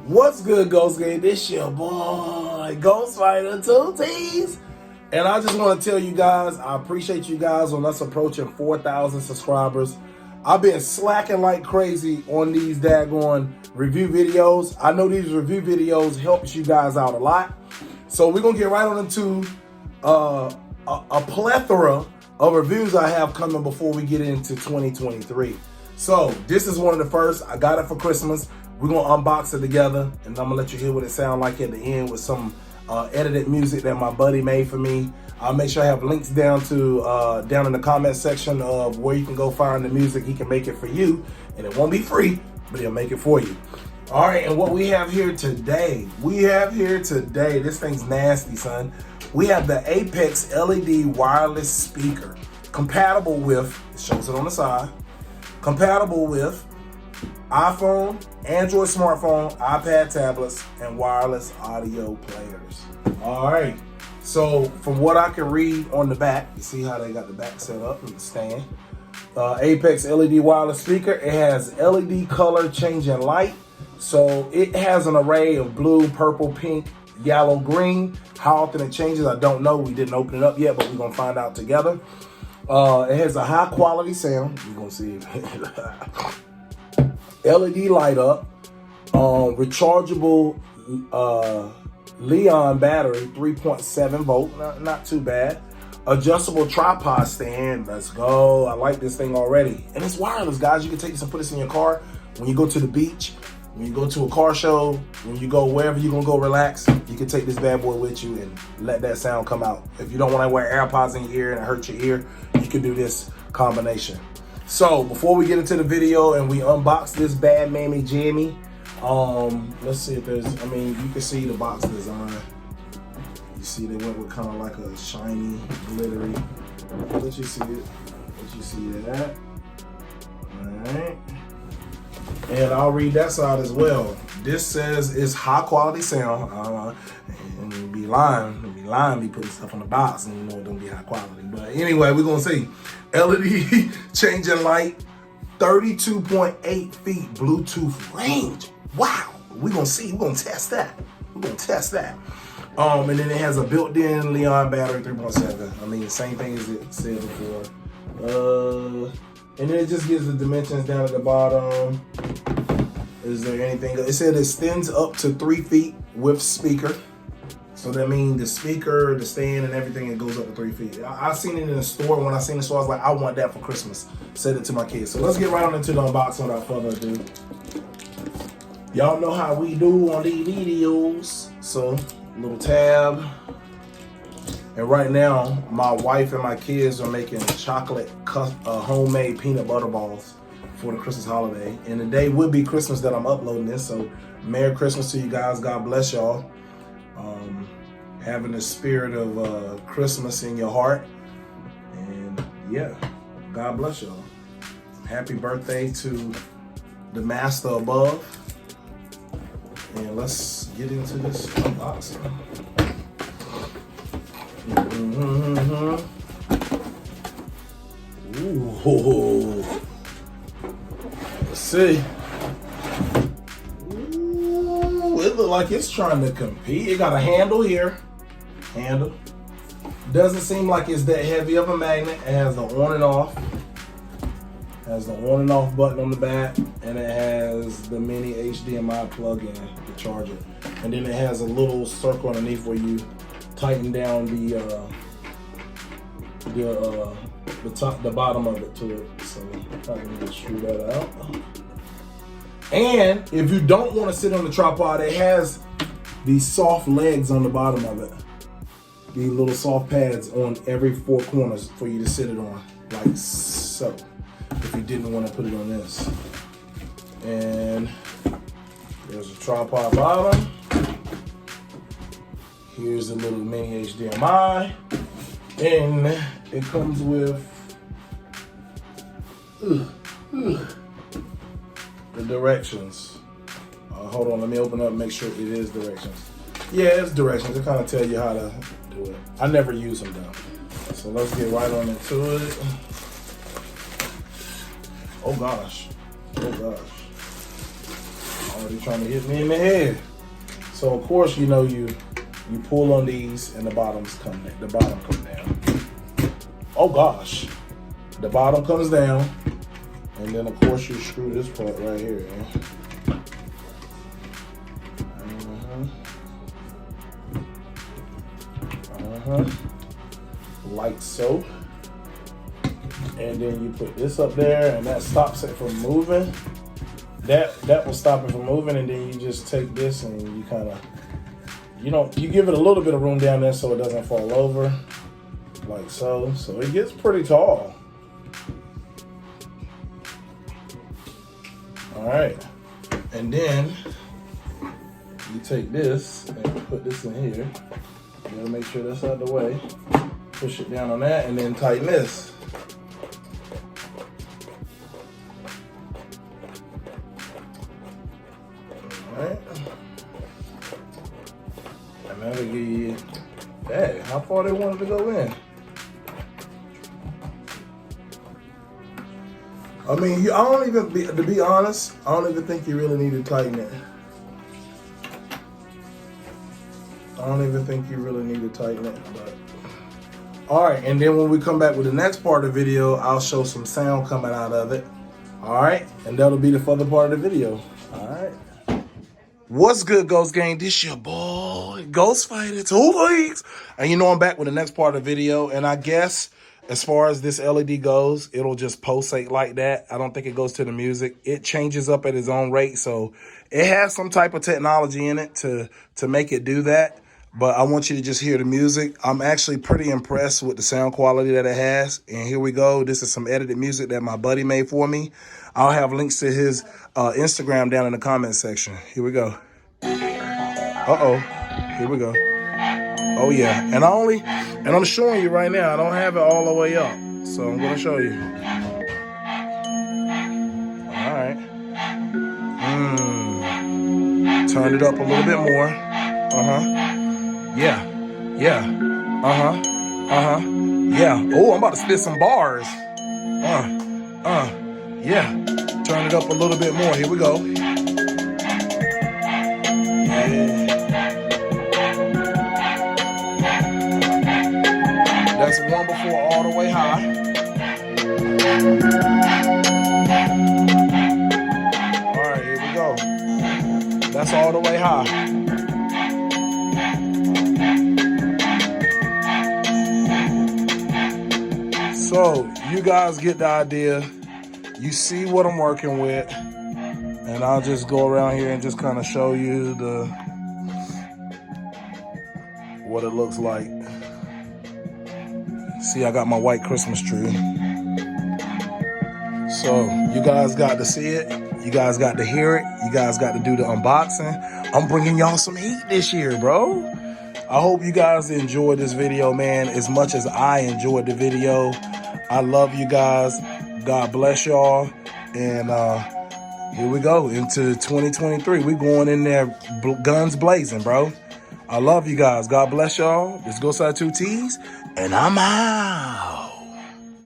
What's good, Ghost Gang? This your boy, Ghostfighter 2T's. And I just want to tell you guys, I appreciate you guys on us approaching 4,000 subscribers. I've been slacking like crazy on these daggone review videos. I know these review videos helps you guys out a lot. So we're going to get right on into a plethora of reviews I have coming before we get into 2023. So this is one of the first. I got it for Christmas. We're going to unbox it together, and I'm going to let you hear what it sounds like at the end with some edited music that my buddy made for me. I'll make sure I have links down in the comment section of where you can go find the music. He can make it for you, and it won't be free, but he'll make it for you. All right, and what we have here today, this thing's nasty, son. We have the Apez LED wireless speaker, compatible with, it shows it on the side, compatible with iPhone, Android smartphone, iPad tablets, and wireless audio players. All right, so from what I can read on the back, you see how they got the back set up with the stand. Apez LED wireless speaker. It has LED color changing light. So it has an array of blue, purple, pink, yellow, green. How often it changes, I don't know. We didn't open it up yet, but we're going to find out together. It has a high quality sound. We're going to see if LED light up, rechargeable Li-ion battery, 3.7 volt, not too bad. Adjustable tripod stand, let's go. I like this thing already. And it's wireless, guys. You can take this and put this in your car when you go to the beach, when you go to a car show, when you go wherever you're gonna go relax. You can take this bad boy with you and let that sound come out. If you don't wanna wear AirPods in your ear and it hurt your ear, you can do this combination. So before we get into the video and we unbox this bad mammy jammy, let's see if there's, you can see the box design. You see they went with kind of like a shiny, glittery. Let you see it. Let you see that. All right. And I'll read that side as well. This says it's high quality sound. And be lying, be putting stuff on the box and you know it don't be high quality. But anyway, we're gonna see. LED changing light, 32.8 feet Bluetooth range. Wow, we're gonna see, we're gonna test that. And then it has a built-in Li-ion battery, 3.7. Same thing as it said before. And then it just gives the dimensions down at the bottom. Is there anything? It said it extends up to 3 feet with speaker. So that means the speaker, the stand, and everything, it goes up to 3 feet. I seen it in the store. When I seen the store, I was like, I want that for Christmas. Said it to my kids. So let's get right on into the unboxing without further ado. Y'all know how we do on these videos. So, little tab. And right now, my wife and my kids are making chocolate homemade peanut butter balls for the Christmas holiday. And the day would be Christmas that I'm uploading this. So Merry Christmas to you guys. God bless y'all. Having the spirit of Christmas in your heart. And yeah, God bless y'all. Happy birthday to the master above. And let's get into this unboxing. Ooh. Let's see. Ooh, it looks like it's trying to compete. It got a handle here. Doesn't seem like it's that heavy of a magnet. It has the on and off. Button on the back, and it has the mini HDMI plug-in to charge it. And then it has a little circle underneath where you tighten down the bottom of it to it. So I can just screw that out. And if you don't want to sit on the tripod, it has these soft legs on the bottom of it. These little soft pads on every 4 corners for you to sit it on, like so. If you didn't want to put it on this. And there's a tripod bottom. Here's a little mini HDMI. And it comes with the directions. Hold on, let me open up and make sure it is directions. Yeah, it's directions. It kind of tell you how to do it. I never use them though. So let's get right on into it. Oh gosh. All Somebody trying to hit me in the head. So of course, you know, you pull on these and the bottom comes down. Oh gosh. The bottom comes down. And then of course you screw this part right here. Like so. And then you put this up there and that stops it from moving. That will stop it from moving, and then you just take this and you kind of, you give it a little bit of room down there so it doesn't fall over, like so. So it gets pretty tall. All right, and then you take this and put this in here. You gotta make sure that's out of the way. Push it down on that, and then tighten this. Alright. And that'll give you, hey, how far they wanted to go in. I mean, to be honest, I don't even think you really need to tighten it. I don't even think you really need to tighten it, but. All right, and then when we come back with the next part of the video, I'll show some sound coming out of it. All right, and that'll be the further part of the video. All right. What's good, Ghost Gang? This your boy, Ghost Fighter 2 Weeks. And you know I'm back with the next part of the video. And I guess as far as this LED goes, it'll just pulsate like that. I don't think it goes to the music. It changes up at its own rate. So it has some type of technology in it to make it do that. But I want you to just hear the music. I'm actually pretty impressed with the sound quality that it has. And here we go. This is some edited music that my buddy made for me. I'll have links to his Instagram down in the comment section. Here we go. Uh-oh. Here we go. Oh, yeah. And I'm showing you right now. I don't have it all the way up. So I'm going to show you. All right. Turn it up a little bit more. Yeah. Yeah. Yeah. Oh, I'm about to spit some bars. Yeah. Turn it up a little bit more. Here we go. Yeah. That's one before all the way high. All right, here we go. That's all the way high. So you guys get the idea. You see what I'm working with, and I'll just go around here and just kind of show you what it looks like. See, I got my white Christmas tree. So you guys got to see it. You guys got to hear it. You guys got to do the unboxing. I'm bringing y'all some heat this year, bro. I hope you guys enjoyed this video, man, as much as I enjoyed the video. I love you guys. God bless y'all. And here we go into 2023. We going in there guns blazing, bro. I love you guys. God bless y'all. This is Ghost Fighter 2 T's, and I'm out.